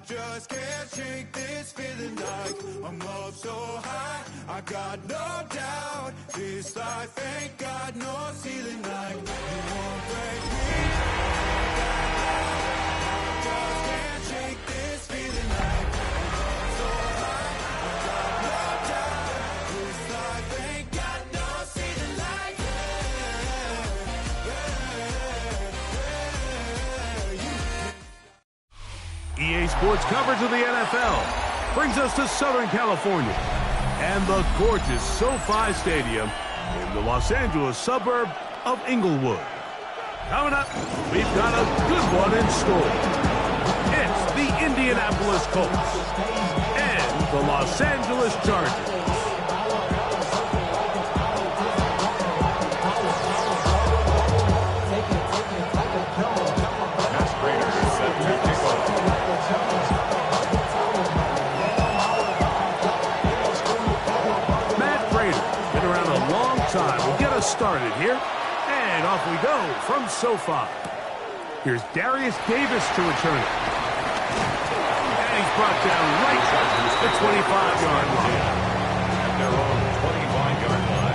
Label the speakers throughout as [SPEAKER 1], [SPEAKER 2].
[SPEAKER 1] just can't shake this feeling like I'm up so high. I got no doubt this life ain't got no ceiling like you won't break me. I just can't shake this feeling like I'm up so high. I got no doubt this life ain't got no ceiling like
[SPEAKER 2] EA Sports coverage of the NFL brings us to Southern California and the gorgeous SoFi Stadium in the Los Angeles suburb of Inglewood. Coming up, we've got a good one in store. It's the Indianapolis Colts and the Los Angeles Chargers. We'll get us started here, and off we go from SoFi. Here's Darius Davis to return it. And he's brought down right at the 25-yard line. At their own 25-yard line.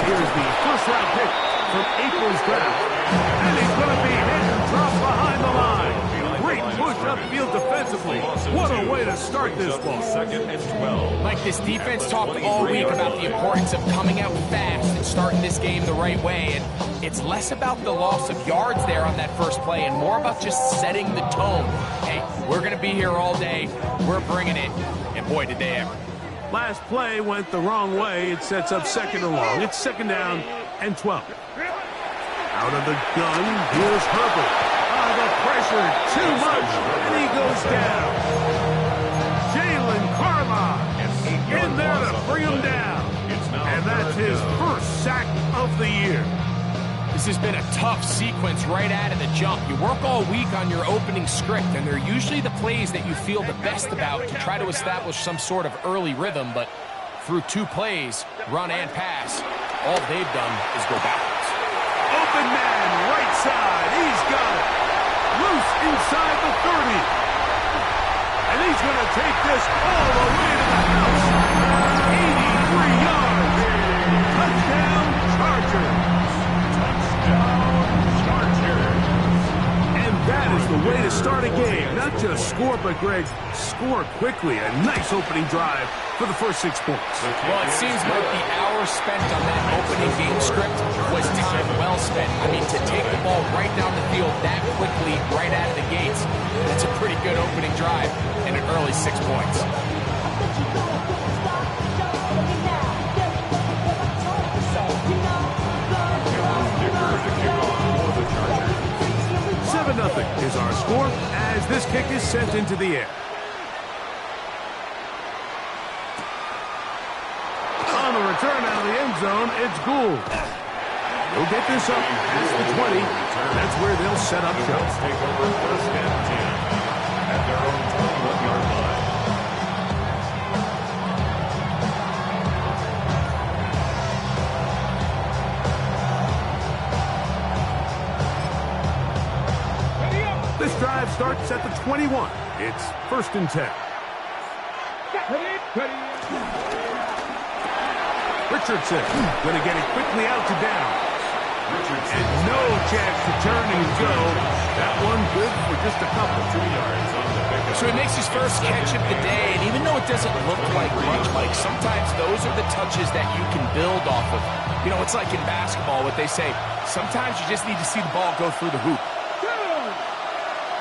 [SPEAKER 2] Here's the first-round pick from April's draft. And he's going to be hit and dropped behind the line. Great push upfield defensively. What a way to start this ball. Second and 12.
[SPEAKER 3] Like, this defense talked all week about the importance of coming out fast and starting this game the right way. And it's less about the loss of yards there on that first play and more about just setting the tone. Hey, we're going to be here all day. We're bringing it. And boy, did they ever.
[SPEAKER 2] Last play went the wrong way. It sets up second and long. It's second down and 12. Out of the gun, here's Herbert. The pressure, too much, and he goes down. Jalen Carlyle in there to bring him down. And that's his first sack of the year.
[SPEAKER 3] This has been a tough sequence right out of the jump. You work all week on your opening script, and they're usually the plays that you feel the best about to try to establish some sort of early rhythm, but through two plays, run and pass, all they've done is go backwards.
[SPEAKER 2] Open man, right side, he's got it. Loose inside the 30. And he's going to take this all the way to the house. 83 yards. Touchdown, Chargers. And that is the way to start a game. Not just score, but, Greg, score quickly. A nice opening drive for the first 6 points.
[SPEAKER 3] Well, it seems like the hours spent on that opening game script was time well spent. I mean, to take the ball right down the field that quickly, right out of the gates, that's a pretty good opening drive and an early 6 points.
[SPEAKER 2] 7-0 is our score as this kick is sent into the air. On the return out of the end zone, it's Gould. He'll get this up past the 20. That's where they'll set up shop. Take over first and 10 at their own 21-yard line. This drive starts at the 21. It's first and 10. Richardson going to get it quickly out to down. And no chance to turn and go. That one good for just a couple. 2 yards on the pick.
[SPEAKER 3] So he makes his first catch of the day, and even though it doesn't look like much, Mike, sometimes those are the touches that you can build off of. You know, it's like in basketball, what they say, sometimes you just need to see the ball go through the hoop.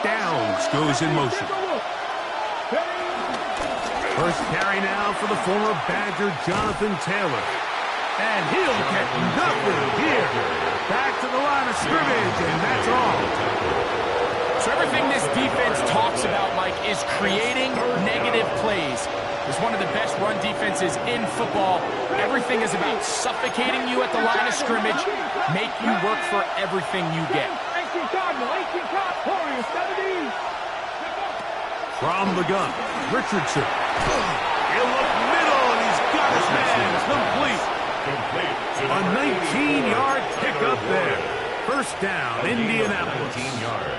[SPEAKER 2] Downs goes in motion. First carry now for the former Badger Jonathan Taylor. And he'll get nothing here. Back to the line of scrimmage, and that's all.
[SPEAKER 3] So everything this defense talks about, Mike, is creating negative plays. is one of the best run defenses in football. Everything is about suffocating you at the line of scrimmage, make you work for everything you get.
[SPEAKER 2] From the gun, Richardson. He'll look middle, and he's got his man complete. A 19-yard pickup there. First down, Indianapolis.
[SPEAKER 1] 19 yards.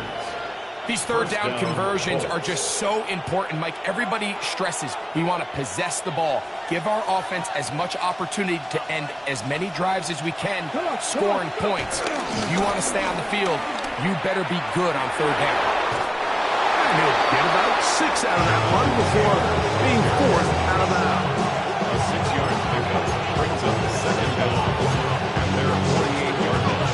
[SPEAKER 3] These third down conversions are just so important, Mike. Everybody stresses we want to possess the ball, give our offense as much opportunity to end as many drives as we can, scoring points. If you want to stay on the field, you better be good on third down.
[SPEAKER 2] And he'll get about 6 out of that one before being forced out of bounds.
[SPEAKER 1] A 6-yard pickup brings up the second down. And they're 48-yard line.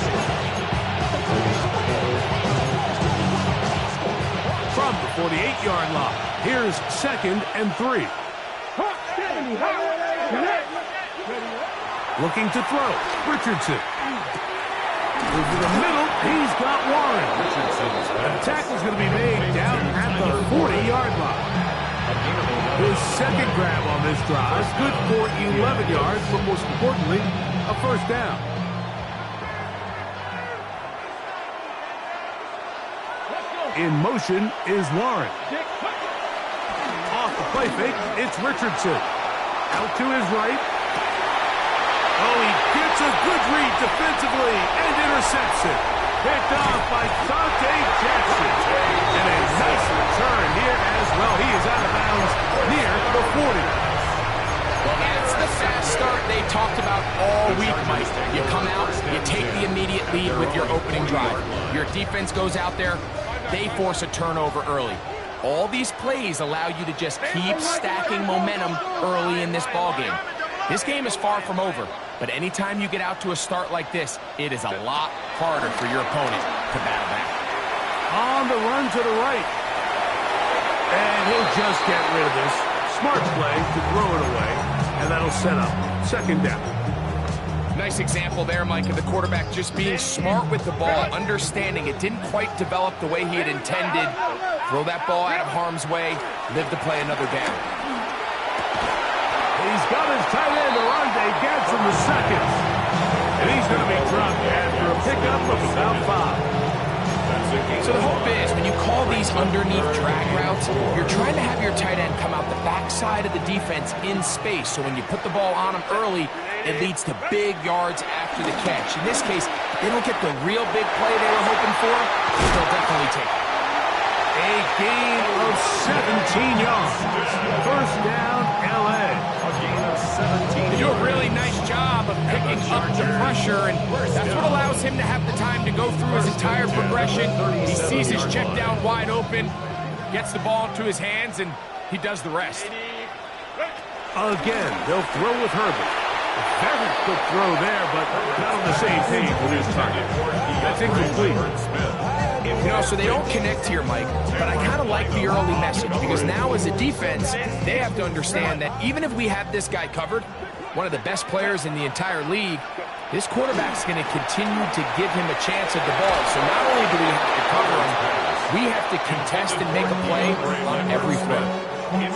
[SPEAKER 2] From the 48-yard line, here's 2nd and 3. Looking to throw, Richardson. Over the middle, he's got Warren. The tackle's going to be made down at the 40-yard line. His second grab on this drive, good for 11 yards, but most importantly, a first down. In motion is Warren. Off the play fake, it's Richardson. Out to his right. Oh, he gets a good read defensively and intercepts it. Picked off by Dante Jackson. And a nice return here as well. He is out of bounds near the 40.
[SPEAKER 3] Well, that's the fast start they talked about all week, Mike. You come out, you take the immediate lead with your opening drive. Your defense goes out there, they force a turnover early. All these plays allow you to just keep stacking momentum early in this ballgame. This game is far from over, but anytime you get out to a start like this, it is a lot harder for your opponent to battle back.
[SPEAKER 2] On the run to the right. And he'll just get rid of this. Smart play to throw it away, and that'll set up 2nd down.
[SPEAKER 3] Nice example there, Mike, of the quarterback just being smart with the ball, understanding it didn't quite develop the way he had intended. Throw that ball out of harm's way, live to play another down.
[SPEAKER 2] He's got his tight end, Arande Gadsden the second. And he's going to be dropped after a pickup of about 5.
[SPEAKER 3] So the hope is, when you call these underneath drag routes, you're trying to have your tight end come out the backside of the defense in space. So when you put the ball on him early, it leads to big yards after the catch. In this case, they don't get the real big play they were hoping for, but they'll definitely take it.
[SPEAKER 2] A gain of 17 yards. First down, L.A.
[SPEAKER 3] They do a really nice job of picking up the pressure, and that's what allows him to have the time to go through his entire progression. He sees his check down wide open, gets the ball into his hands, and he does the rest.
[SPEAKER 2] Again, they'll throw with Herbert. A very quick throw there, but not on the same page with his target. That's incomplete.
[SPEAKER 3] You know, so they don't connect here, Mike, but I kind of like the early message, because now as a defense, they have to understand that even if we have this guy covered, one of the best players in the entire league, this quarterback's going to continue to give him a chance at the ball. So not only do we have to cover him, we have to contest and make a play on every throw.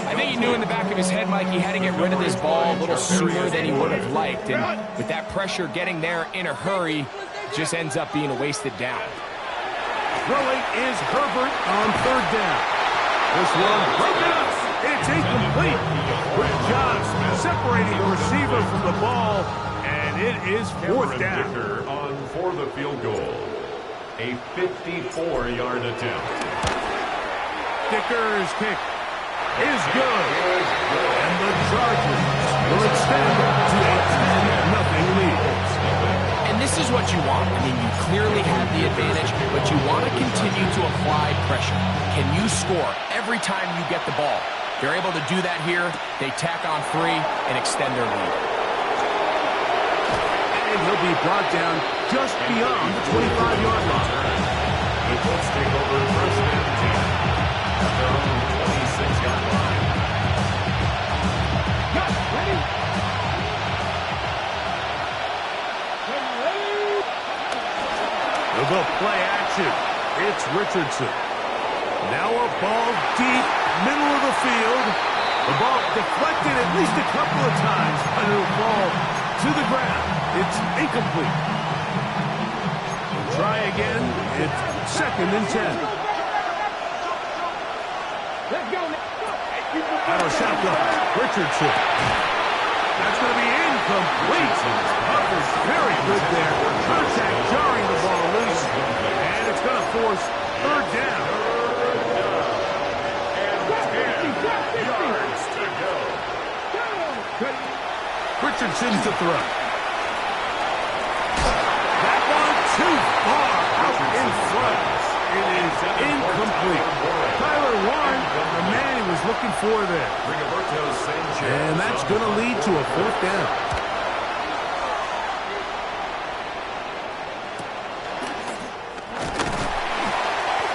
[SPEAKER 3] I think he knew in the back of his head, Mike, he had to get rid of this ball a little sooner than he would have liked. And with that pressure getting there in a hurry, it just ends up being a wasted down.
[SPEAKER 2] Throwing is Herbert on 3rd down. This one broken up. It's incomplete. Good job separating the receiver from the ball, and it is 4th down.
[SPEAKER 1] On for the field goal. A 54-yard attempt.
[SPEAKER 2] Dicker's kick is good. And the Chargers will extend to a 10-0 lead.
[SPEAKER 3] And this is what you want. I mean, you clearly have the advantage, but you want to continue to apply pressure. Can you score every time you get the ball? They're able to do that here. They tack on 3 and extend their lead.
[SPEAKER 2] And he'll be brought down just beyond the 25-yard line.
[SPEAKER 1] The Colts take over first and 10 at their own 26-yard line.
[SPEAKER 2] Ready? They'll go play action. It's Richardson. Now a ball deep, middle of the field. The ball deflected at least a couple of times, but it'll fall to the ground. It's incomplete. Try again. It's 2nd and 10.
[SPEAKER 4] Let's go.
[SPEAKER 2] Out of shotgun, Richardson. That's going to be incomplete. Huff is very good there. Contact jarring the ball loose. And it's going to force 3rd down.
[SPEAKER 1] Yards to go.
[SPEAKER 2] Richardson to throw. That one too far out in front. It is incomplete. Tyler Warren, the man he was looking for there. And that's going to lead to a 4th down.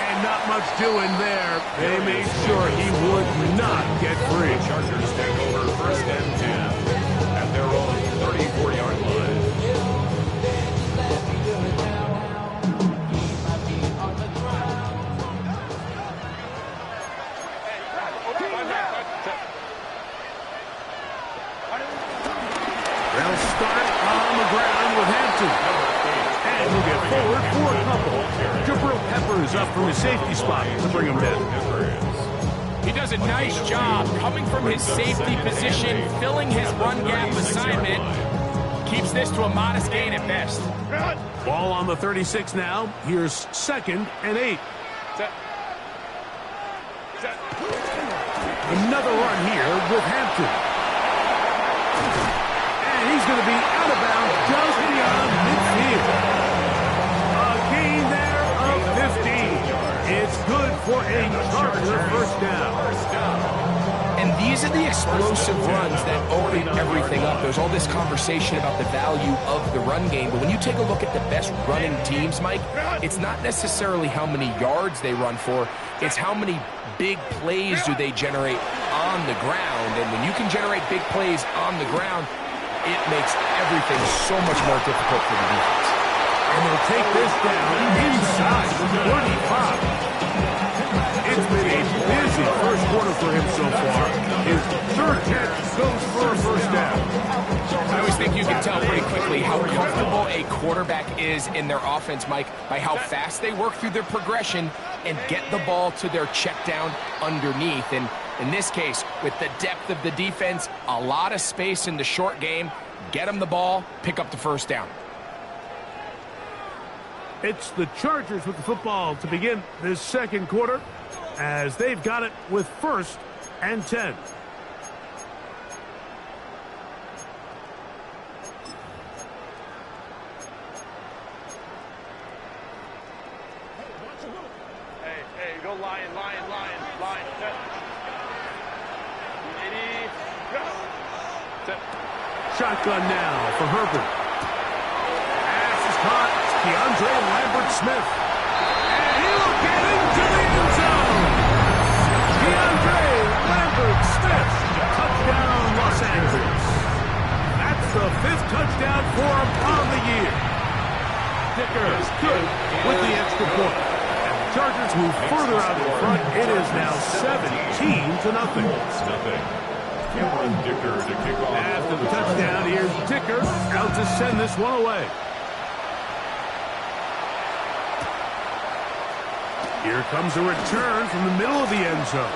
[SPEAKER 2] And not much doing there. They made sure he would not get free.
[SPEAKER 1] Chargers take over 1st and 10 at their own 34-yard line.
[SPEAKER 2] They'll start on the ground with Hampton. And he'll get forward for a couple. Jabril Peppers up from his safety spot to bring him down.
[SPEAKER 3] He does a nice job coming from his safety position, filling his run gap assignment. Keeps this to a modest gain at best.
[SPEAKER 2] Ball on the 36 now. Here's 2nd and 8. Another run here with Hampton. And he's going to be out of bounds just beyond midfield. A gain there of 15. It's good for a Charger 1st down.
[SPEAKER 3] And these are the explosive runs that open everything up. There's all this conversation about the value of the run game, but when you take a look at the best running teams, Mike, it's not necessarily how many yards they run for, it's how many big plays do they generate on the ground. And when you can generate big plays on the ground, it makes everything so much more difficult for the defense.
[SPEAKER 2] And they'll take this down inside the 35. It's been a busy 1st quarter for him so far. His 3rd catch goes for a 1st down.
[SPEAKER 3] I always think you can tell pretty quickly how comfortable a quarterback is in their offense, Mike, by how fast they work through their progression and get the ball to their check down underneath. And in this case, with the depth of the defense, a lot of space in the short game, get them the ball, pick up the 1st down.
[SPEAKER 2] It's the Chargers with the football to begin this 2nd quarter, as they've got it with 1st and 10.
[SPEAKER 4] Hey, go line.
[SPEAKER 2] Shotgun now for Herbert. Pass is caught. It's DeAndre Lambert-Smith. And he'll get into the end zone. DeAndre Lambert-Smith. Touchdown, Los Angeles. That's the 5th touchdown for him on the year. Dicker is good with the extra point. And the Chargers move further out in front. It is now 17-0.
[SPEAKER 1] Dicker to kick off.
[SPEAKER 2] After the touchdown, here's Dicker out to send this one away. Here comes a return from the middle of the end zone.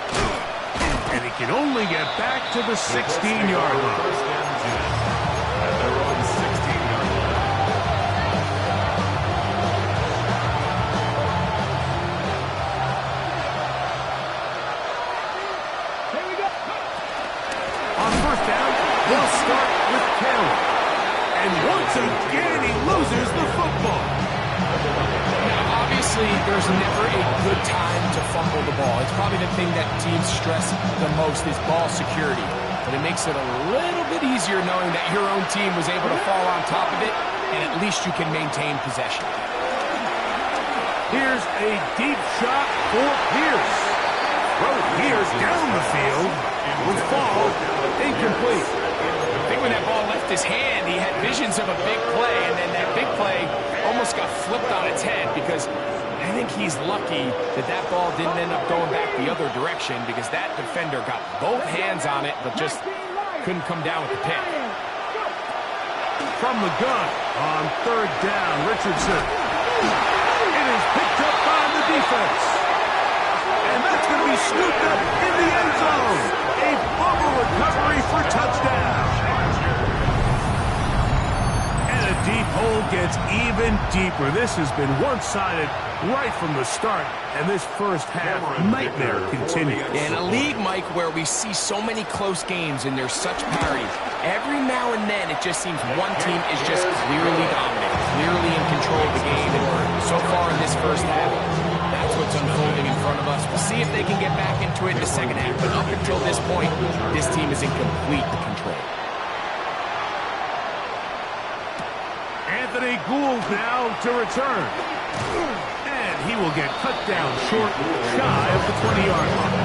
[SPEAKER 2] And he can only get back to the 16-yard line.
[SPEAKER 1] At their own 16-yard line.
[SPEAKER 2] On 1st down, they'll start with Taylor. And once again, he loses the football.
[SPEAKER 3] Now, obviously, there's never a good time to fumble the ball. It's probably the thing that teams stress the most is ball security. But it makes it a little bit easier knowing that your own team was able to fall on top of it, and at least you can maintain possession.
[SPEAKER 2] Here's a deep shot for Pierce. Throw Pierce down the field. Will fall incomplete.
[SPEAKER 3] I think when that ball left his hand, he had visions of a big play, and then that big play almost got flipped on its head because I think he's lucky that that ball didn't end up going back the other direction because that defender got both hands on it but just couldn't come down with the pick.
[SPEAKER 2] From the gun on third down, Richardson. It is picked up by the defense. And that's going to be scooped up in the end zone. A bubble recovery for touchdown. And a deep hole gets even deeper. This has been one-sided right from the start, and this first half nightmare continues.
[SPEAKER 3] In a league, Mike, where we see so many close games and there's such parity, every now and then it just seems one team is just clearly dominant, clearly in control of the game, and so far in this first half, that's what's unfolding in front of us. We'll see if they can get back into it in the second half, but up until this point, this team is in complete control.
[SPEAKER 2] Anthony Gould now to return. And he will get cut down short, shy of the 20-yard line.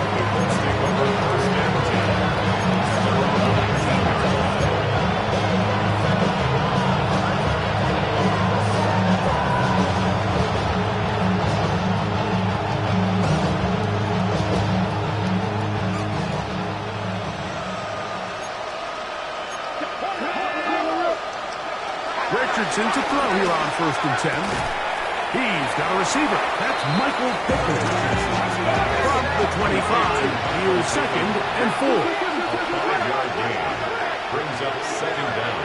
[SPEAKER 2] Richardson to throw here on 1st and 10. He's got a receiver. That's Michael Pittman. From the 25, here's 2nd and 4.
[SPEAKER 5] A 5-yard gain brings up 2nd down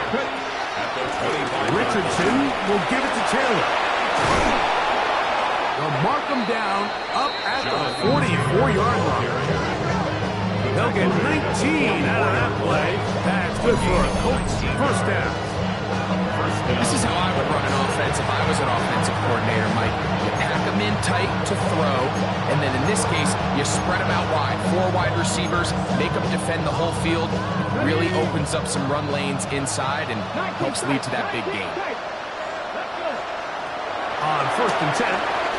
[SPEAKER 5] at the 25.
[SPEAKER 2] Richardson will give it to Taylor. They'll mark him down up at the 44-yard line. They'll get 19 out of that play. That's good for a Colts first down.
[SPEAKER 3] This is how I would run an offense if I was an offensive coordinator, Mike. You pack them in tight to throw, and then in this case, you spread them out wide. 4 wide receivers, make them defend the whole field. Really opens up some run lanes inside and helps lead to that big gain.
[SPEAKER 2] On 1st and 10,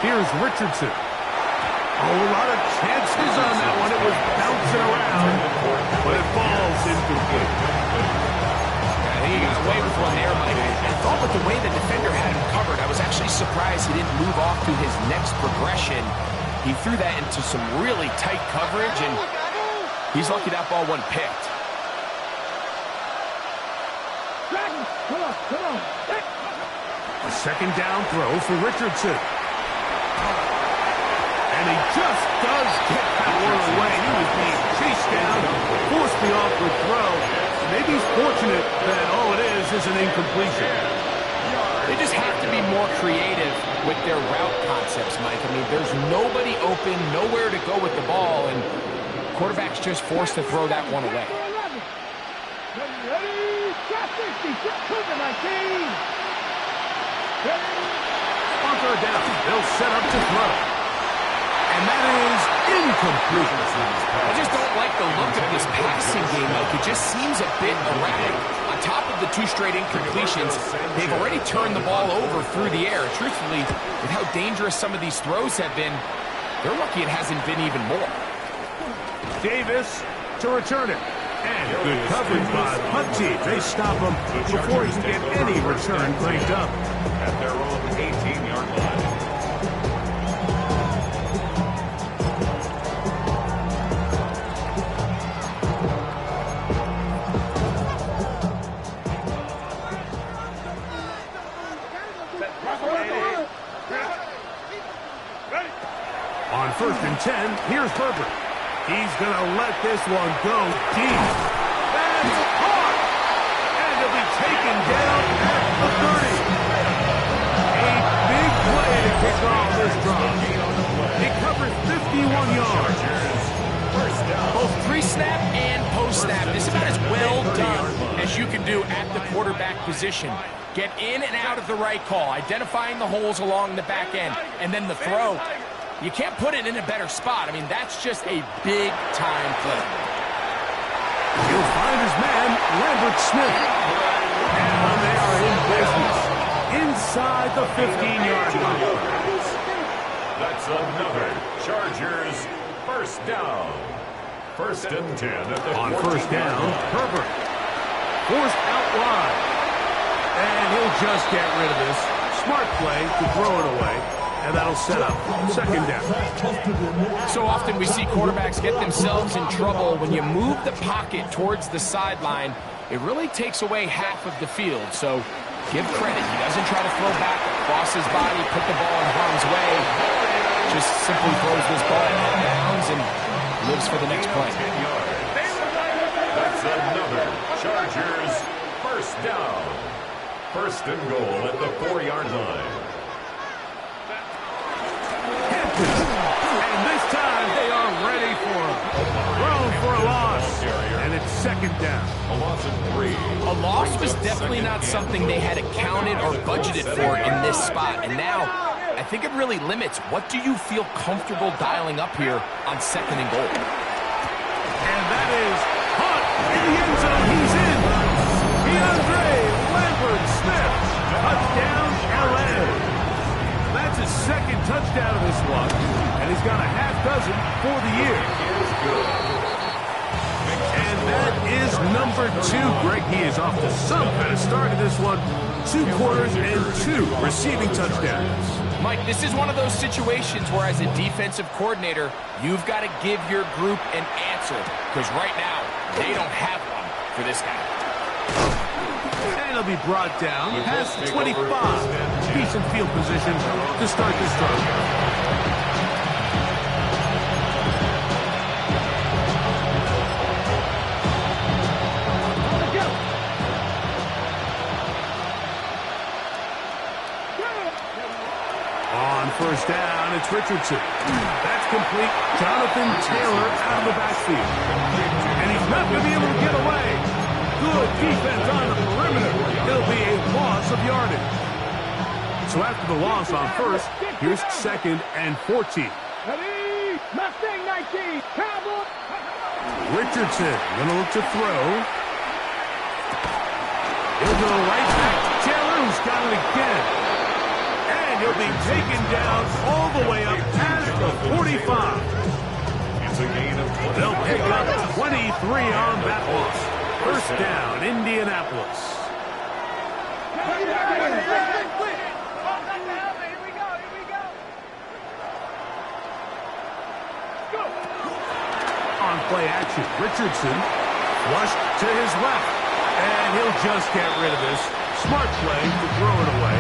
[SPEAKER 2] here's Richardson. Oh, a lot of chances on that one. It was bouncing around, but it falls incomplete.
[SPEAKER 3] He got away with one there, Mike. I thought with the way the defender had him covered, I was actually surprised he didn't move off to his next progression. He threw that into some really tight coverage, and he's lucky that ball wasn't picked.
[SPEAKER 2] A 2nd down throw for Richardson. And he just does get that one away. He was being chased down, forced the awkward throw. Maybe he's fortunate that all it is an incompletion.
[SPEAKER 3] They just have to be more creative with their route concepts, Mike. I mean, there's nobody open, nowhere to go with the ball, and quarterback's just forced to throw that one away.
[SPEAKER 2] On 3rd down, they'll set up to throw. And that is incomplete.
[SPEAKER 3] I just don't like the look of this passing game, Mike. It just seems a bit erratic. On top of the 2 straight incompletions, they've already turned the ball over through the air. Truthfully, with how dangerous some of these throws have been, they're lucky it hasn't been even more.
[SPEAKER 2] Davis to return it. And good coverage by the punt team. They stop him before he can get any return cranked up.
[SPEAKER 5] At their own 18-yard line.
[SPEAKER 2] On 1st and 10, here's Herbert. He's going to let this one go deep. That's caught! And he'll be taken down at the 30. A big play to kick off this drive. He covers 51 yards.
[SPEAKER 3] Both pre-snap and post-snap. This is about as well done as you can do at the quarterback position. Get in and out of the right call, identifying the holes along the back end, and then the throw. You can't put it in a better spot. I mean, that's just a big-time play.
[SPEAKER 2] He'll find his man, Lambert Smith. Now they are in business inside the 15-yard line.
[SPEAKER 5] That's another Chargers first down. 1st and 10 at the
[SPEAKER 2] On 1st down, Herbert forced out wide. And he'll just get rid of this. Smart play to throw it away. And that'll set up second down.
[SPEAKER 3] So often we see quarterbacks get themselves in trouble when you move the pocket towards the sideline. It really takes away half of the field. So give credit. He doesn't try to throw back across his body, put the ball in harm's way. Just simply throws this ball out of bounds and lives for the next play.
[SPEAKER 5] That's another Chargers first down. First and goal at the 4-yard line.
[SPEAKER 2] And this time they are ready for him. Thrown for a loss. And it's second down.
[SPEAKER 5] A loss of 3.
[SPEAKER 3] A loss was definitely not something they had accounted or budgeted for in this spot. And now, I think it really limits what do you feel comfortable dialing up here on second and goal.
[SPEAKER 2] And that is Hunt in the end zone. He's in. DeAndre Lambert-Smith. Touchdown, L.A. That's his second touchdown of this one. And he's got a half dozen for the year. And that is number 2. Greg, he is off to some kind of start in this one. 2 quarters and 2 receiving touchdowns.
[SPEAKER 3] Mike, this is one of those situations where as a defensive coordinator, you've got to give your group an answer. Because right now, they don't have one for this guy.
[SPEAKER 2] And he'll be brought down past 25. Decent field position to start this drive. First down, it's Richardson. That's complete. Jonathan Taylor out of the backfield. And he's not going to be able to get away. Good defense on the perimeter. It'll be a loss of yardage. So after the loss on first, here's second and 14.
[SPEAKER 4] Ready? Mustang 19. Cowboy.
[SPEAKER 2] Richardson going to look to throw. He'll go right back to Taylor, who's got it again. He'll be taken down all the way up past the 45.
[SPEAKER 5] It's a gain of 20.
[SPEAKER 2] They'll pick up 23 on that loss. First down, Indianapolis. On play action, Richardson flushed to his left. And he'll just get rid of this. Smart play to throw it away.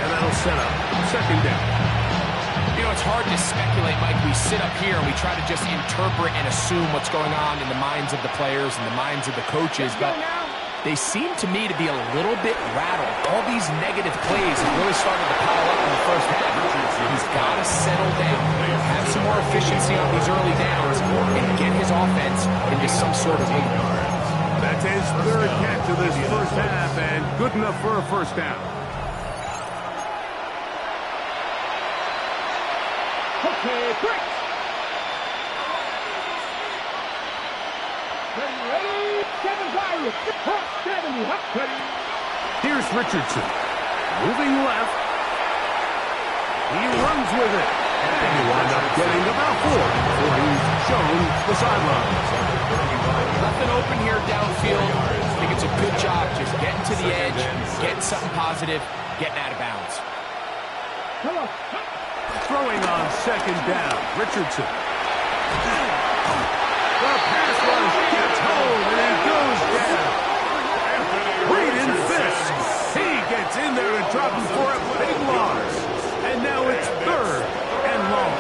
[SPEAKER 2] And that'll set up second down.
[SPEAKER 3] You know, it's hard to speculate, Mike. We sit up here and we try to just interpret and assume what's going on in the minds of the players and the minds of the coaches, but they seem to me to be a little bit rattled. All these negative plays have really started to pile up in the first half. He's got to settle down, have some more efficiency on these early downs, and get his offense into some sort of rhythm.
[SPEAKER 2] That's his third catch of this first half, and good enough for a first down.
[SPEAKER 4] Okay, break. Ready? 7 Ready.
[SPEAKER 2] Here's Richardson. Moving left. He runs with it. And he winds up getting about 4 before he's shown the sidelines.
[SPEAKER 3] Nothing open here downfield. I think it's a good job just getting to the edge, getting something positive, getting out of bounds.
[SPEAKER 2] Throwing on second down, Richardson. The pass rush gets home, and he goes down. Braden Fisk. He gets in there and drops him for a big loss. And now it's third and long.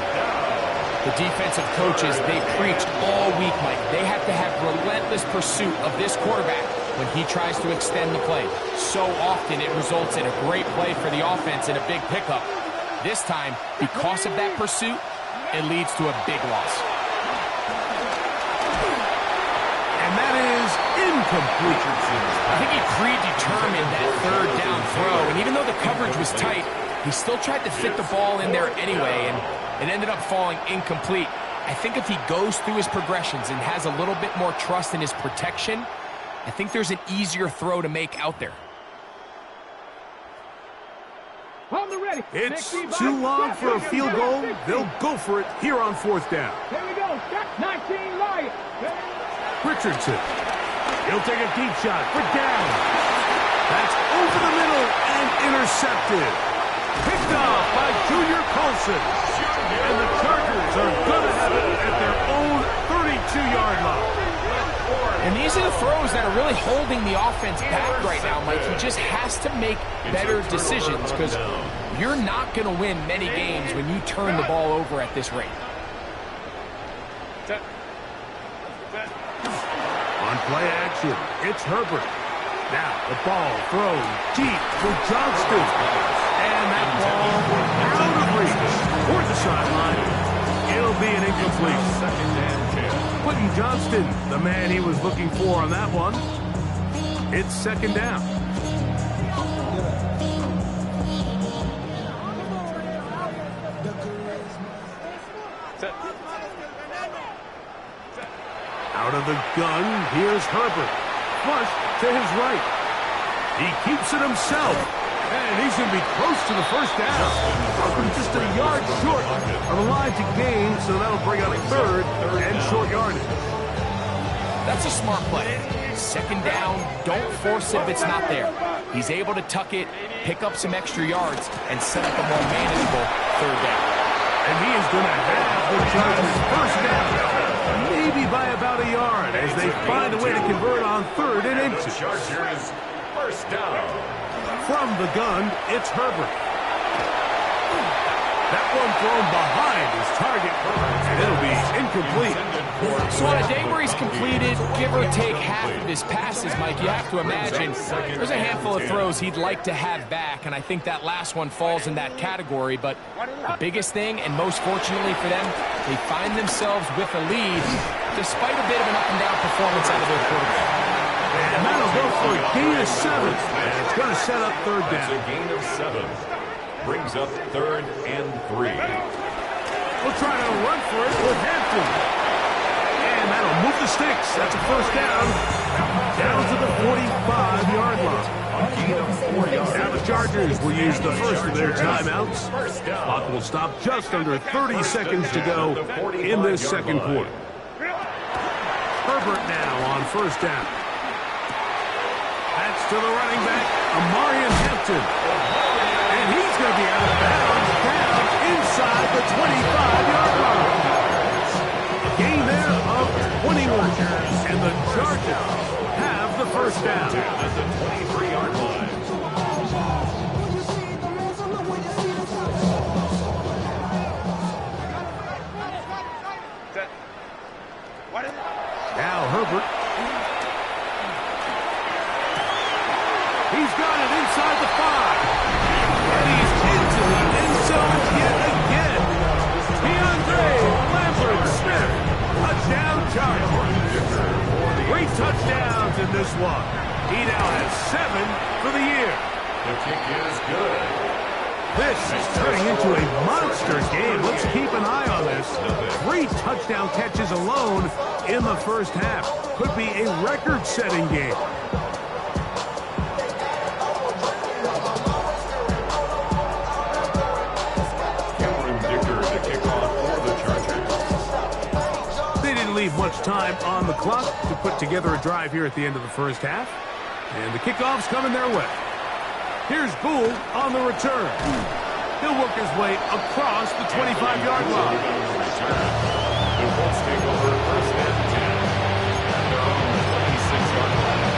[SPEAKER 3] The defensive coaches, they preached all week, Mike. They have to have relentless pursuit of this quarterback when he tries to extend the play. So often it results in a great play for the offense and a big pickup. This time, because of that pursuit, it leads to a big loss.
[SPEAKER 2] And that is incomplete.
[SPEAKER 3] I think he predetermined that third down throw, and even though the coverage was tight, he still tried to fit the ball in there anyway, and it ended up falling incomplete. I think if he goes through his progressions and has a little bit more trust in his protection, I think there's an easier throw to make out there.
[SPEAKER 2] It's too long for a field goal. They'll go for it here on fourth down.
[SPEAKER 4] Here we go. 19 Lions.
[SPEAKER 2] Richardson. He'll take a deep shot for down. That's over the middle and intercepted. Picked off by Junior Colson. And the Chargers are going to have it at their own 32-yard line.
[SPEAKER 3] And these are the throws that are really holding the offense back right now, Mike. He just has to make better decisions because you're not going to win many games when you turn the ball over at this rate.
[SPEAKER 2] On play action, it's Herbert. Now the ball thrown deep for Johnston. And that ball out of reach toward the sideline. It'll be an incomplete.
[SPEAKER 5] Second and 10.
[SPEAKER 2] Quentin Johnston, the man he was looking for on that one. It's second down. Out of the gun, here's Herbert. Flush to his right. He keeps it himself. And he's going to be close to the first down. Just a yard short of the line to gain, so that'll bring up third and short yardage.
[SPEAKER 3] That's a smart play. Second down, don't force it if it's not there. He's able to tuck it, pick up some extra yards, and set up a more manageable third down.
[SPEAKER 2] And he is going to have the Chargers first down. Maybe by about a yard as they find a way to convert on third and inches.
[SPEAKER 5] Chargers first down.
[SPEAKER 2] From the gun, it's Herbert. That one thrown behind his target. It'll be incomplete.
[SPEAKER 3] So on a day where he's completed, give or take half of his passes, Mike, you have to imagine there's a handful of throws he'd like to have back, and I think that last one falls in that category. But the biggest thing, and most fortunately for them, they find themselves with a lead despite a bit of an up-and-down performance out of their quarterback.
[SPEAKER 2] And that'll go for a gain of 7. And it's going to set up third down.
[SPEAKER 5] That's a gain of 7. Brings up third and 3.
[SPEAKER 2] We'll try to run for it with Hampton. And that'll move the sticks. That's a first down. Down to the 45-yard line. Now the Chargers will use the first of their timeouts. Clock will stop just under 30 seconds to go in this second quarter. Herbert now on first down. That's to the running back, Amarian Hampton. And he's going to be out of bounds down inside the 25-yard line. A gain there of 21. And the Chargers have the first down.
[SPEAKER 5] At the 23-yard line.
[SPEAKER 2] Now Herbert. He's got it inside the 5. And he's into the end zone yet again. DeAndre Lambert-Smith. Touchdown Chargers. 3 touchdowns in this one. He now has 7 for the year.
[SPEAKER 5] The kick is good.
[SPEAKER 2] This is turning into a monster game. Let's keep an eye on this. 3 touchdown catches alone in the first half. Could be a record-setting game. Leave much time on the clock to put together a drive here at the end of the first half. And the kickoff's coming their way. Here's Gould on the return. He'll work his way across the 25-yard line.
[SPEAKER 5] The Colts take over first and 10. And they're on the 26-yard line.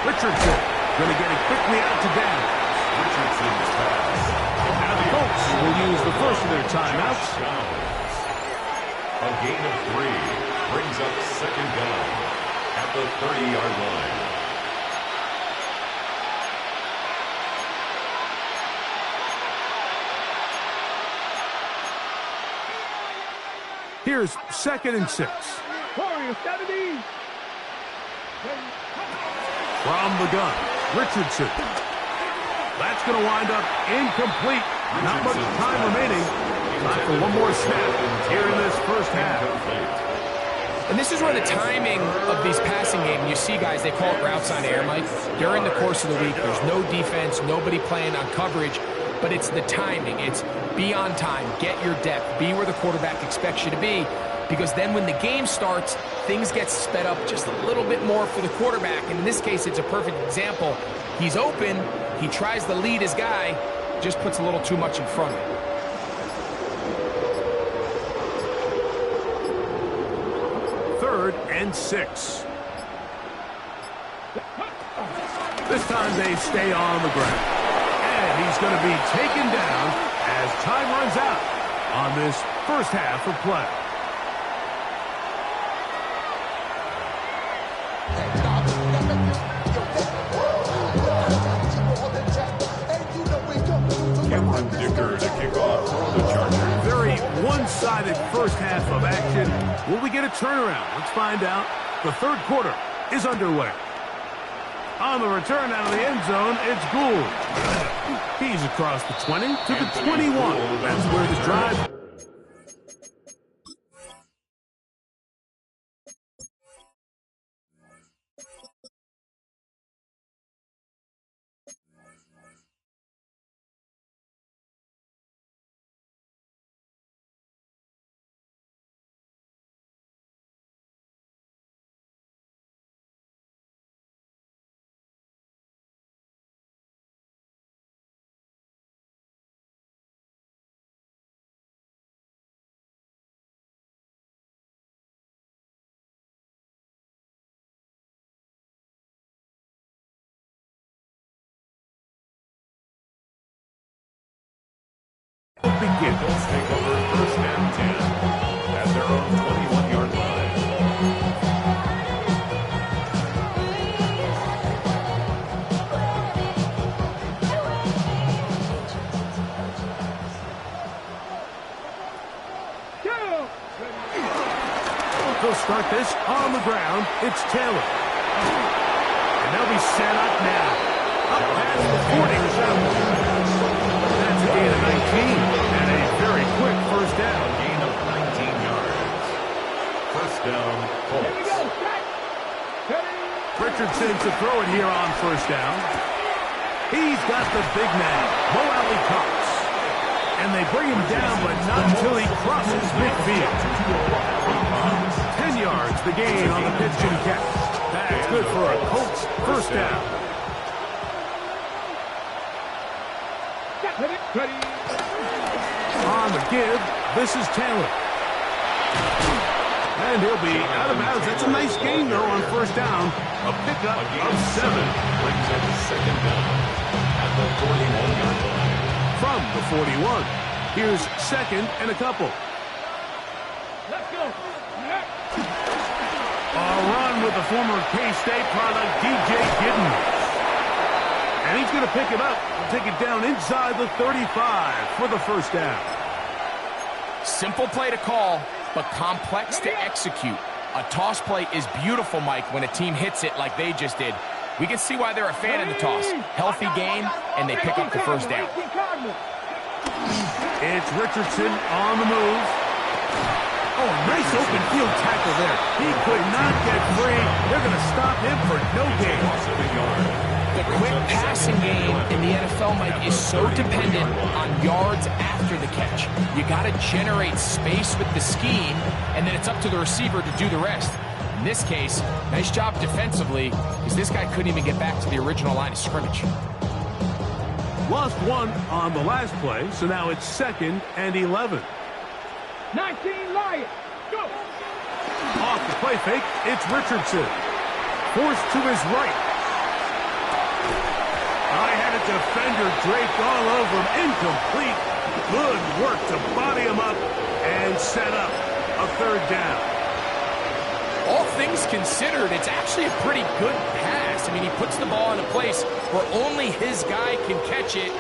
[SPEAKER 2] Richardson going to get it quickly out to Downs.
[SPEAKER 5] Richardson's pass.
[SPEAKER 2] Now the Colts will use the first of their timeouts.
[SPEAKER 5] A gain of 3 brings up second down at the 30-yard line.
[SPEAKER 2] Here's second and 6.
[SPEAKER 4] Warriors 70.
[SPEAKER 2] From the gun, Richardson. That's going to wind up incomplete. Not much time remaining. Time for one more snap here in this first half.
[SPEAKER 3] And this is where the timing of these passing games, you see guys, they call it routes on air, Mike. During the course of the week, there's no defense, nobody playing on coverage. but it's the timing. It's be on time, get your depth, be where the quarterback expects you to be, because then when the game starts, things get sped up just a little bit more for the quarterback. And in this case, it's a perfect example. He's open, he tries to lead his guy, just puts a little too much in front of him.
[SPEAKER 2] Third and 6. This time they stay on the ground. And he's going to be taken down as time runs out on this first half of play.
[SPEAKER 5] Dicker to kick off for the Chargers.
[SPEAKER 2] Very one-sided first half of action. Will we get a turnaround? Let's find out. The third quarter is underway. On the return out of the end zone, it's Gould. He's across the 20 to the 21. That's where the drive... begins.
[SPEAKER 5] Colts take over first and 10 at their own 21-yard line.
[SPEAKER 2] They'll start this on the ground. It's Taylor. And they'll be set up now. Up past the 40. That's a gain of 19. And a very quick first down.
[SPEAKER 5] Gain of 19 yards. First down, Colts.
[SPEAKER 2] Richardson to throw it here on first down. He's got the big man, Mo Alley Cox. And they bring him down, but not until he crosses midfield. 10 yards, the gain on the pitch and catch. That's good for a Colts first down. On the give, this is Taylor. And he'll be out of bounds. That's a nice gain, though, on first down. A pickup of 7.
[SPEAKER 5] Brings it to second down at the 41-yard line.
[SPEAKER 2] From the 41, here's second and a couple.
[SPEAKER 4] Let's go.
[SPEAKER 2] A run with the former K-State product, DJ Giddens. And he's going to pick it up and take it down inside the 35 for the first down.
[SPEAKER 3] Simple play to call, but complex to execute. A toss play is beautiful, Mike, when a team hits it like they just did. We can see why they're a fan of the toss. Healthy game, and they pick up the first down.
[SPEAKER 2] It's Richardson on the move. Oh, nice open field tackle there. He could not get free. They're going to stop him for no gain.
[SPEAKER 3] The quick passing game in the NFL, Mike, is so dependent on yards after the catch. You got to generate space with the scheme, and then it's up to the receiver to do the rest. In this case, nice job defensively, because this guy couldn't even get back to the original line of scrimmage.
[SPEAKER 2] Lost one on the last play, so now it's second and 11.
[SPEAKER 4] 19 Lions, go!
[SPEAKER 2] Off the play fake, it's Richardson. Forced to his right. I had a defender draped all over him, incomplete. Good work to body him up and set up a third down.
[SPEAKER 3] All things considered, it's actually a pretty good pass. I mean, he puts the ball in a place where only his guy can catch it.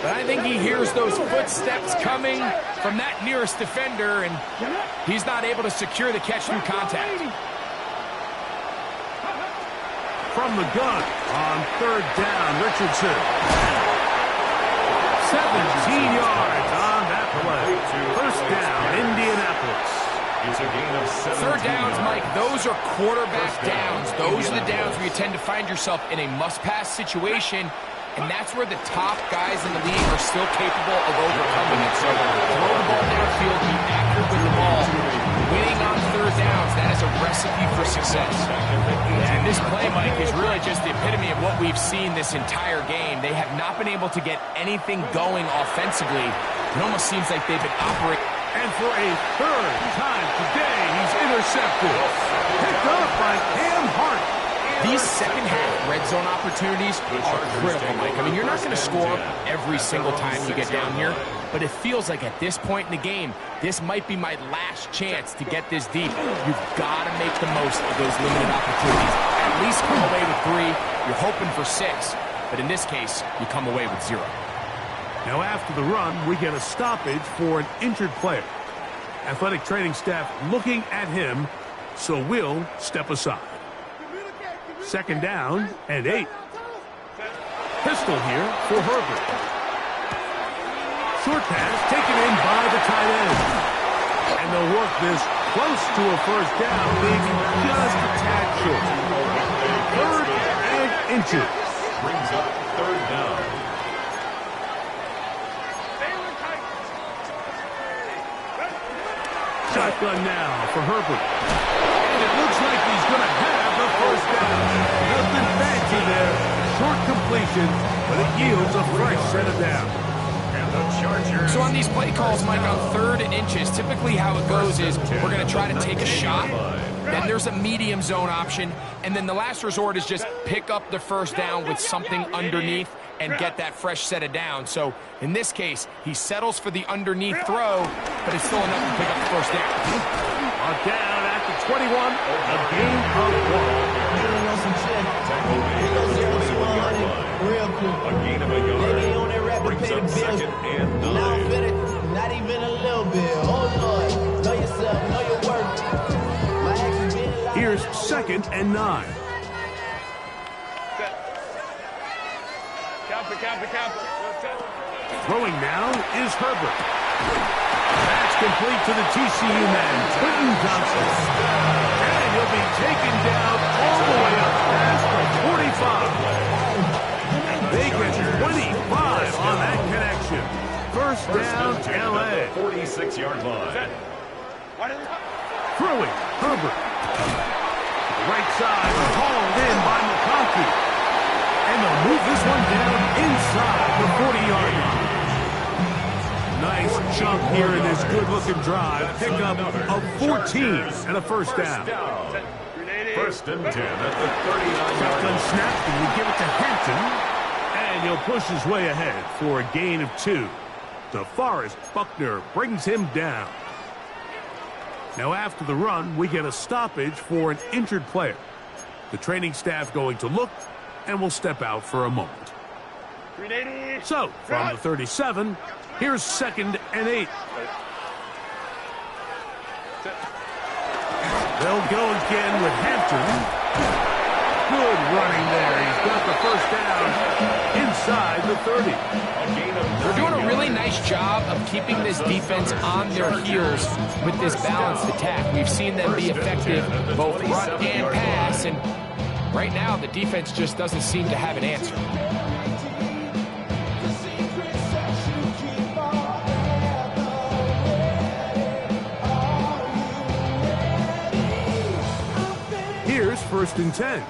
[SPEAKER 3] But I think he hears those footsteps coming from that nearest defender, and he's not able to secure the catch through contact.
[SPEAKER 2] From the gun on third down, Richardson. 17 yards on that play. First down, Indianapolis.
[SPEAKER 5] It's a gain of 17
[SPEAKER 3] Third downs,
[SPEAKER 5] yards.
[SPEAKER 3] Mike, those are quarterback downs. Those are the downs where you tend to find yourself in a must-pass situation, and that's where the top guys in the league are still capable of overcoming it. So throw the ball downfield, be accurate with the ball. Winning on third downs, that is a recipe for success. And this play, Mike, is really just the epitome of what we've seen this entire game. They have not been able to get anything going offensively. It almost seems like they've been operating.
[SPEAKER 2] And for a third time today, he's intercepted. Picked up by Cam Hart.
[SPEAKER 3] These second-half red zone opportunities are critical, Mike. I mean, you're not going to score every single time you get down here, but it feels like at this point in the game, this might be my last chance to get this deep. You've got to make the most of those limited opportunities. At least come away with 3. You're hoping for 6, but in this case, you come away with 0.
[SPEAKER 2] Now after the run, we get a stoppage for an injured player. Athletic training staff looking at him, so we'll step aside. Second down and 8. Pistol here for Herbert. Short pass taken in by the tight end. And they'll work this close to a first down, being just a tad short. 3rd and inches.
[SPEAKER 5] Brings up 3rd down.
[SPEAKER 2] Shotgun now for Herbert. And it looks like he's going to have the first down. Nothing fancy there. Short completion, but it yields a fresh set of downs.
[SPEAKER 5] And the Chargers.
[SPEAKER 3] So on these play calls, Mike, on 3rd and inches, typically how it goes is we're going to try to take a shot. Then there's a medium zone option. And then the last resort is just pick up the first down with something underneath and get that fresh set of downs. So in this case, he settles for the underneath throw, but it's still enough to pick up the first down.
[SPEAKER 2] On down at the 21, a gain of 1.
[SPEAKER 5] A gain of a yard. Brings up 2nd and 9.
[SPEAKER 6] Not even a little bit. Oh, Lord. Know yourself. Know your worth.
[SPEAKER 2] Here's 2nd and 9. Throwing now is Herbert. That's complete to the TCU man, Quentin Johnson. And he'll be taken down all the way up past the 45. They get 25 on that connection. First down, LA.
[SPEAKER 5] 46-yard line.
[SPEAKER 2] Throwing, Herbert. Right side, hauled in by McConkey. And they'll move this one down inside the 40-yard line. Nice jump here in this good-looking drive. Pick up of 14 and a first down.
[SPEAKER 5] 1st and 10 at the 39-yard
[SPEAKER 2] Shotgun
[SPEAKER 5] line.
[SPEAKER 2] snap, and we give it to Hampton. And he'll push his way ahead for a gain of 2. DeForest Buckner brings him down. Now after the run, we get a stoppage for an injured player. The training staff going to look, and we'll step out for a moment. So, from the 37, here's 2nd and 8. They'll go again with Hampton. Good running there. He's got the first down inside the 30.
[SPEAKER 3] They're doing a really nice job of keeping this defense on their heels with this balanced attack. We've seen them be effective both run and pass, and right now the defense just doesn't seem to have an answer.
[SPEAKER 2] Here's 1st and 10.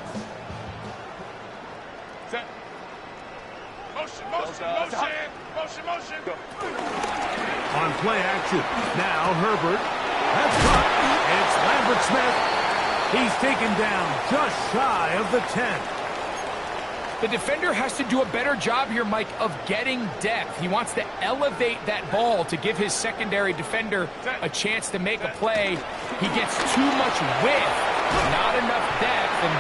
[SPEAKER 2] On play action, now Herbert. That's caught. It's Lambert Smith. He's taken down just shy of the 10.
[SPEAKER 3] The defender has to do a better job here, Mike, of getting depth. He wants to elevate that ball to give his secondary defender a chance to make a play. He gets too much width, not enough depth, and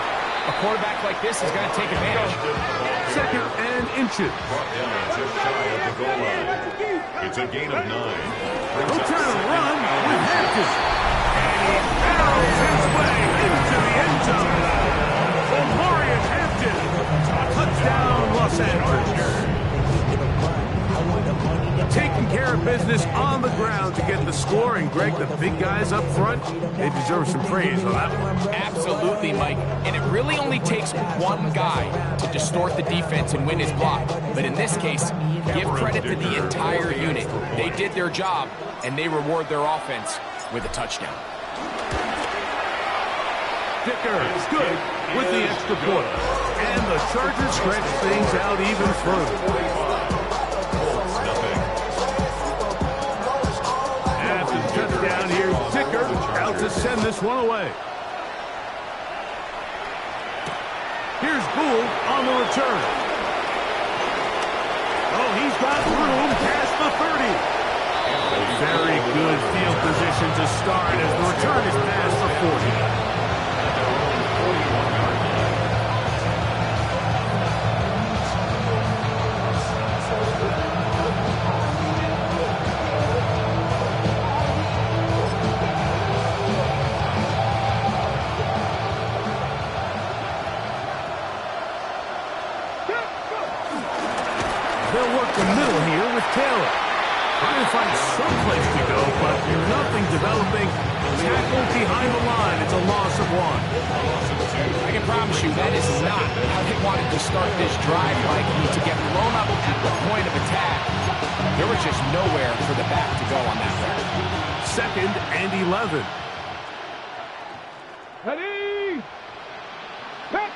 [SPEAKER 3] a quarterback like this is going to take advantage.
[SPEAKER 2] 2nd and inches.
[SPEAKER 5] Brought down just shy of the goal line. It's a gain of 9.
[SPEAKER 2] He'll try to run with Hampton. And he barrels his way into the end zone. Omarion Hampton. Touchdown, Los Angeles. Taking care of business on the ground to get the scoring. Greg, the big guys up front, they deserve some praise on that one.
[SPEAKER 3] Absolutely, Mike. And it really only takes one guy to distort the defense and win his block. But in this case, give credit to the entire unit. They did their job, and they reward their offense with a touchdown.
[SPEAKER 2] Dicker is good with the extra point. And the Chargers stretch things out even further. After the touchdown, here's Dicker out to send this one away. Here's Gould on the return. Oh, he's got room past the 30. Very good field position to start as the return is passed for 40. They'll work the middle here with Taylor. Trying to find some place to go, but nothing developing. Tackled behind the line. It's a loss of 1.
[SPEAKER 3] I can promise you that is not how they wanted to start this drive, Mike. To get blown up at the point of attack. There was just nowhere for the back to go on that one.
[SPEAKER 2] 2nd and 11.
[SPEAKER 4] Ready? Set.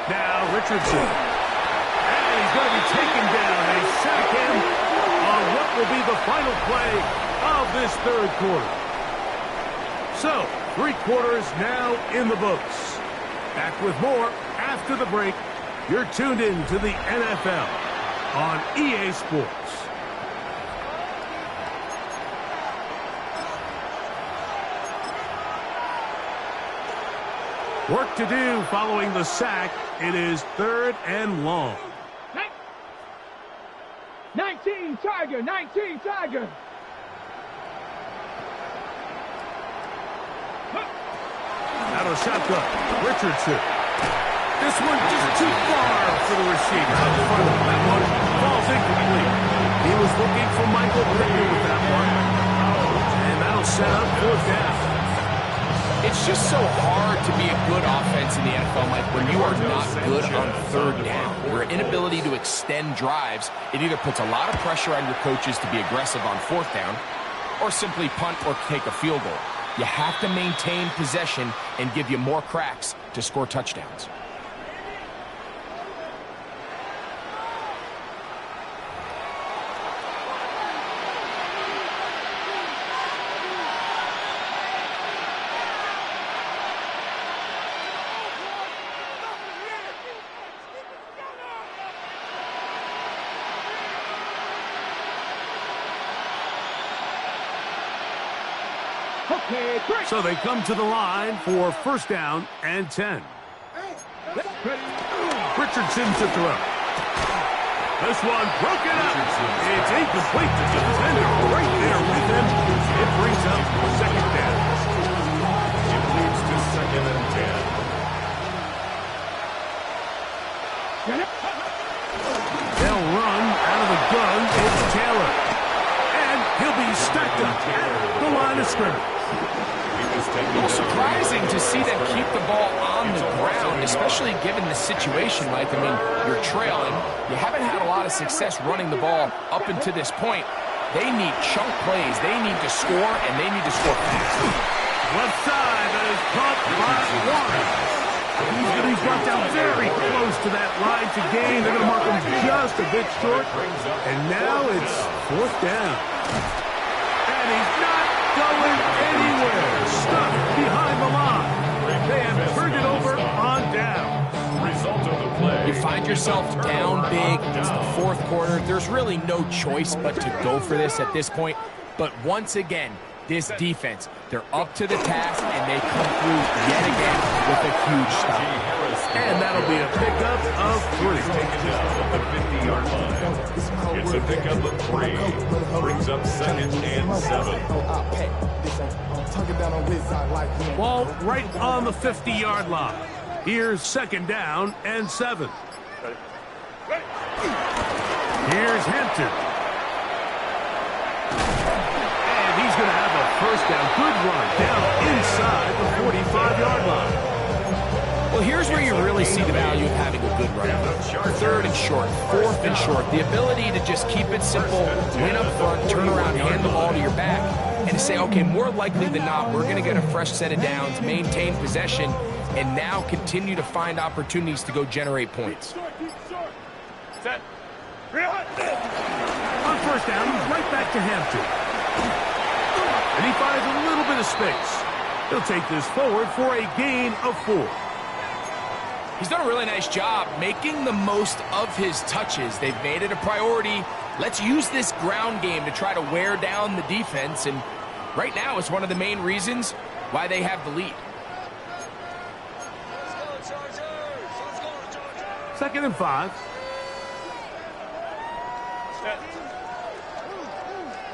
[SPEAKER 2] Now Richardson. And he's going to be taken down. They sack him on what will be the final play of this 3rd quarter. So, 3 quarters now in the books. Back with more after the break. You're tuned in to the NFL on EA Sports. Work to do following the sack. It is 3rd and long.
[SPEAKER 4] 19 Tiger, 19 Tiger.
[SPEAKER 2] Out of shotgun, Richardson. This one just too far for the receiver. Out in front of him. That one falls incomplete. He was looking for Michael Pittman with that one. And that'll set up 4th down.
[SPEAKER 3] It's just so hard to be a good offense in the NFL, Mike, when you are not good on 3rd down. Your inability to extend drives, it either puts a lot of pressure on your coaches to be aggressive on 4th down or simply punt or take a field goal. You have to maintain possession and give you more cracks to score touchdowns.
[SPEAKER 2] So they come to the line for 1st down and 10. Richardson to throw. This one broken up. It's incomplete to the defender right there with him. It brings up 2nd down.
[SPEAKER 5] It leads to 2nd and 10.
[SPEAKER 2] They'll run out of the gun. It's Taylor. And he'll be stacked up at the line of scrimmage.
[SPEAKER 3] A little surprising to see them keep the ball on the ground, especially given the situation, Mike. I mean, you're trailing. You haven't had a lot of success running the ball up until this point. They need chunk plays. They need to score, and they need to score fast.
[SPEAKER 2] Left side, that is caught by Warren. He's brought down very close to that line to gain. They're going to mark him just a bit short. And now it's 4th down. And he's not going anywhere. Stuck behind the line. They have turned it over on down.
[SPEAKER 5] Result of the play.
[SPEAKER 3] You find yourself down big. It's the 4th quarter. There's really no choice but to go for this at this point. But once again, this defense, they're up to the task, and they come through yet again with a huge stop.
[SPEAKER 2] And that'll be a pickup of 3.
[SPEAKER 5] Taken down at the 50-yard line. It's a pickup of 3. Brings up 2nd and 7.
[SPEAKER 2] Ball right on the 50-yard line. Here's 2nd down and 7. Here's Hampton. And he's going to have a first down. Good run down inside the 45-yard line.
[SPEAKER 3] Well, here's where you really see the value of having a good run. Third and short, fourth and short. The ability to just keep it simple, win up front, turn around, hand the ball to your back, and to say, okay, more likely than not, we're going to get a fresh set of downs, maintain possession, and now continue to find opportunities to go generate points.
[SPEAKER 2] Set. On first down, right back to Hampton. And he finds a little bit of space. He'll take this forward for a gain of 4.
[SPEAKER 3] He's done a really nice job making the most of his touches. They've made it a priority. Let's use this ground game to try to wear down the defense, and right now it's one of the main reasons why they have the lead.
[SPEAKER 2] Second and 5.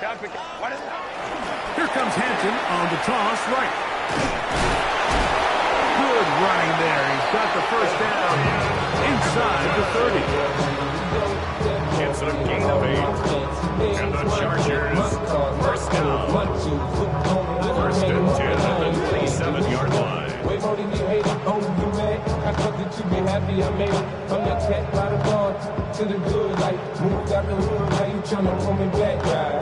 [SPEAKER 2] Here comes Hampton on the toss right. Good running there. He's got the first down inside the 30.
[SPEAKER 5] It's a gain of 8. And the Chargers, first down. First and 10 at the 37-yard line.
[SPEAKER 7] I thought that you be happy I made it. I'm that cat by the bar to the good life. Moved out the hood, how you tryna pull me back? Right.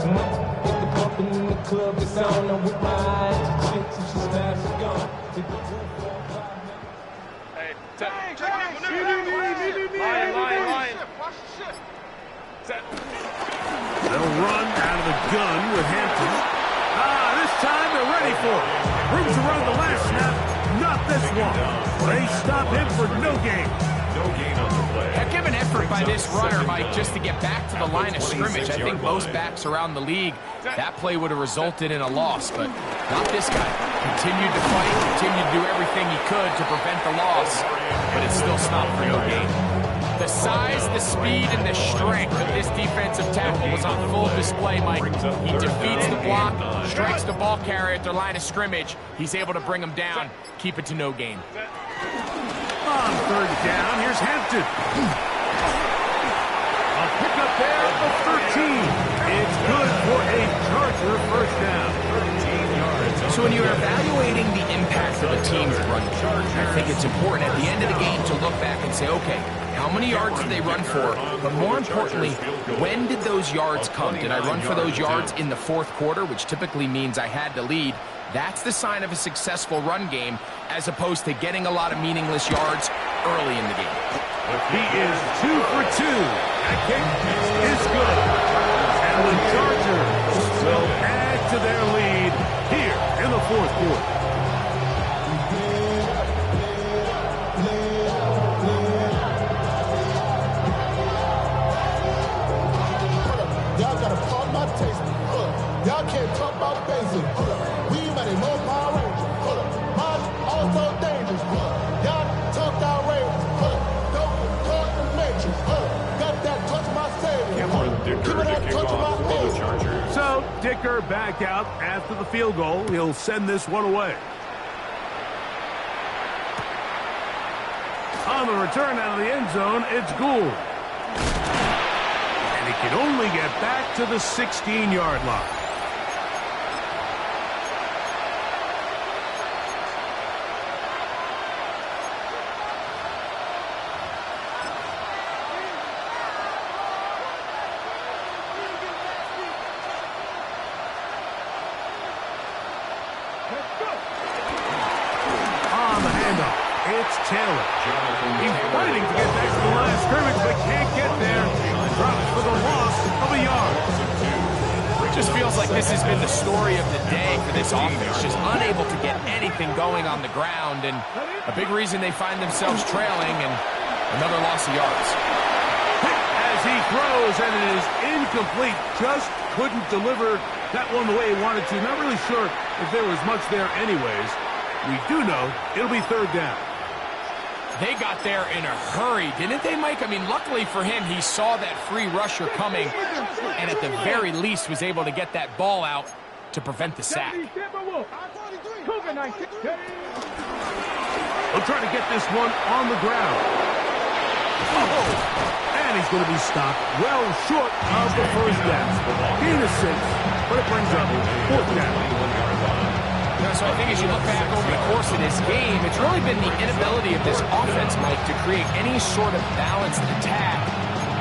[SPEAKER 7] Get the bumping in the club, it's on. I'm with my eyes. Chick, till she snaps, she gone. Hit the roof on 5 minutes.
[SPEAKER 2] Line. They'll run out of the gun with Hampton. This time they're ready for it. Room to run the last snap. Not this one. They stop him for no gain.
[SPEAKER 5] No gain on the play.
[SPEAKER 3] Heck of an effort by this runner, Mike, just to get back to the line of scrimmage. I think most backs around the league, that play would have resulted in a loss, but not this guy. Continued to fight, continued to do everything he could to prevent the loss, but it still stopped for no gain. The size, the speed, and the strength of this defensive tackle was on full display, Mike. He defeats the block, strikes the ball carrier at their line of scrimmage. He's able to bring him down, keep it to no gain.
[SPEAKER 2] On third down, here's Hampton. A pickup there of 13. It's good for a Charger first down. 13 yards.
[SPEAKER 3] So when you're evaluating the impact of a team's run charge, I think it's important at the end of the game to look back and say, okay, how many yards did they run for? But more importantly, when did those yards come? Did I run for those yards in the fourth quarter, which typically means I had to lead? That's the sign of a successful run game, as opposed to getting a lot of meaningless yards early in the game.
[SPEAKER 2] He is 2 for 2. That kick is good. And the Chargers will add to their lead here in the fourth quarter.
[SPEAKER 8] Y'all gotta pump my taste. Y'all can't talk about basic. We made more Power Rangers. Mine also dangerous. Y'all talk outrageous. Don't talk the matrix. Got that touch my savior. Give me that touch my savior.
[SPEAKER 2] So Dicker back out after the field goal. He'll send this one away. On the return out of the end zone, it's Gould. And he can only get back to the 16-yard line. It's Taylor. He's fighting to get back to the line of scrimmage, but can't get there. Drops for the loss of a yard.
[SPEAKER 3] It just feels like this has been the story of the day for this offense. Just unable to get anything going on the ground, and a big reason they find themselves trailing, and another loss of yards.
[SPEAKER 2] As he throws, and it is incomplete. Just couldn't deliver that one the way he wanted to. Not really sure if there was much there anyways. We do know it'll be third down.
[SPEAKER 3] They got there in a hurry, didn't they, Mike? I mean, luckily for him, he saw that free rusher coming and at the very least was able to get that ball out to prevent the sack.
[SPEAKER 2] He'll try to get this one on the ground. And he's going to be stopped well short of the first down. Gain of 6, but it brings up fourth down.
[SPEAKER 3] So I think as you look back over the course of this game, it's really been the inability of this offense, Mike, to create any sort of balanced attack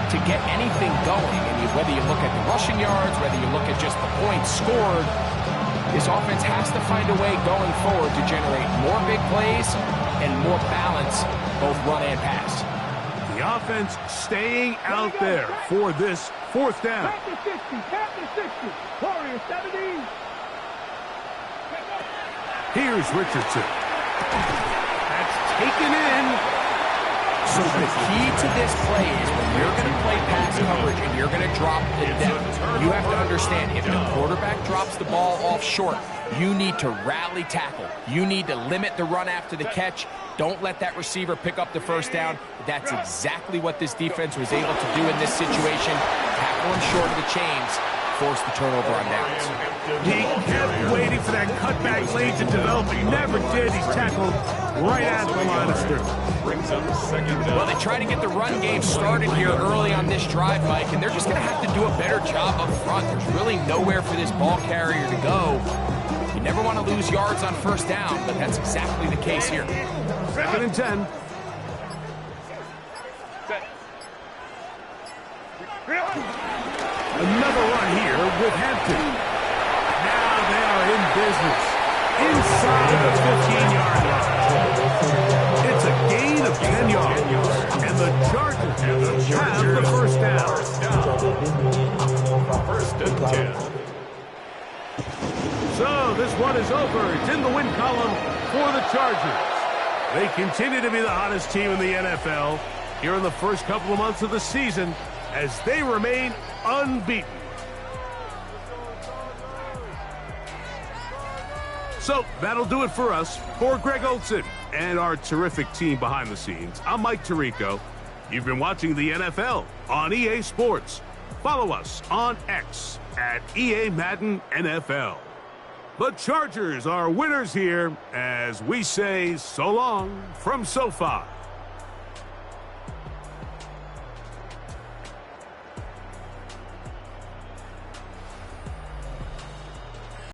[SPEAKER 3] to get anything going. And whether you look at the rushing yards, whether you look at just the points scored, this offense has to find a way going forward to generate more big plays and more balance, both run and pass.
[SPEAKER 2] The offense staying out there for this fourth down.
[SPEAKER 4] Back to 60, back to 60. Warriors 70.
[SPEAKER 2] Here's Richardson. That's taken in.
[SPEAKER 3] So the key to this play is when you're going to play pass coverage and you're going to drop the depth, you have to understand if the quarterback drops the ball off short, you need to rally tackle. You need to limit the run after the catch. Don't let that receiver pick up the first down. That's exactly what this defense was able to do in this situation. Tackle him short of the chains, force the turnover on downs.
[SPEAKER 2] He kept waiting for that cutback lane to develop. He never did. He's tackled right at the line of scrimmage.
[SPEAKER 5] Brings up second down.
[SPEAKER 3] Well, they try to get the run game started here early on this drive, Mike, and they're just going to have to do a better job up front. There's really nowhere for this ball carrier to go. You never want to lose yards on first down, but that's exactly the case here.
[SPEAKER 2] 2nd and 10. Another run here with Hampton. Now they are in business. Inside the 15-yard line. It's a gain of 10 yards. And the Chargers have the first down.
[SPEAKER 5] First and 10.
[SPEAKER 2] So this one is over. It's in the win column for the Chargers. They continue to be the hottest team in the NFL here in the first couple of months of the season as they remain unbeaten. So that'll do it for us. For Greg Olson and our terrific team behind the scenes, I'm Mike Tirico. You've been watching the NFL on EA Sports. Follow us on X at EA Madden NFL. The Chargers are winners here as we say so long from SoFi.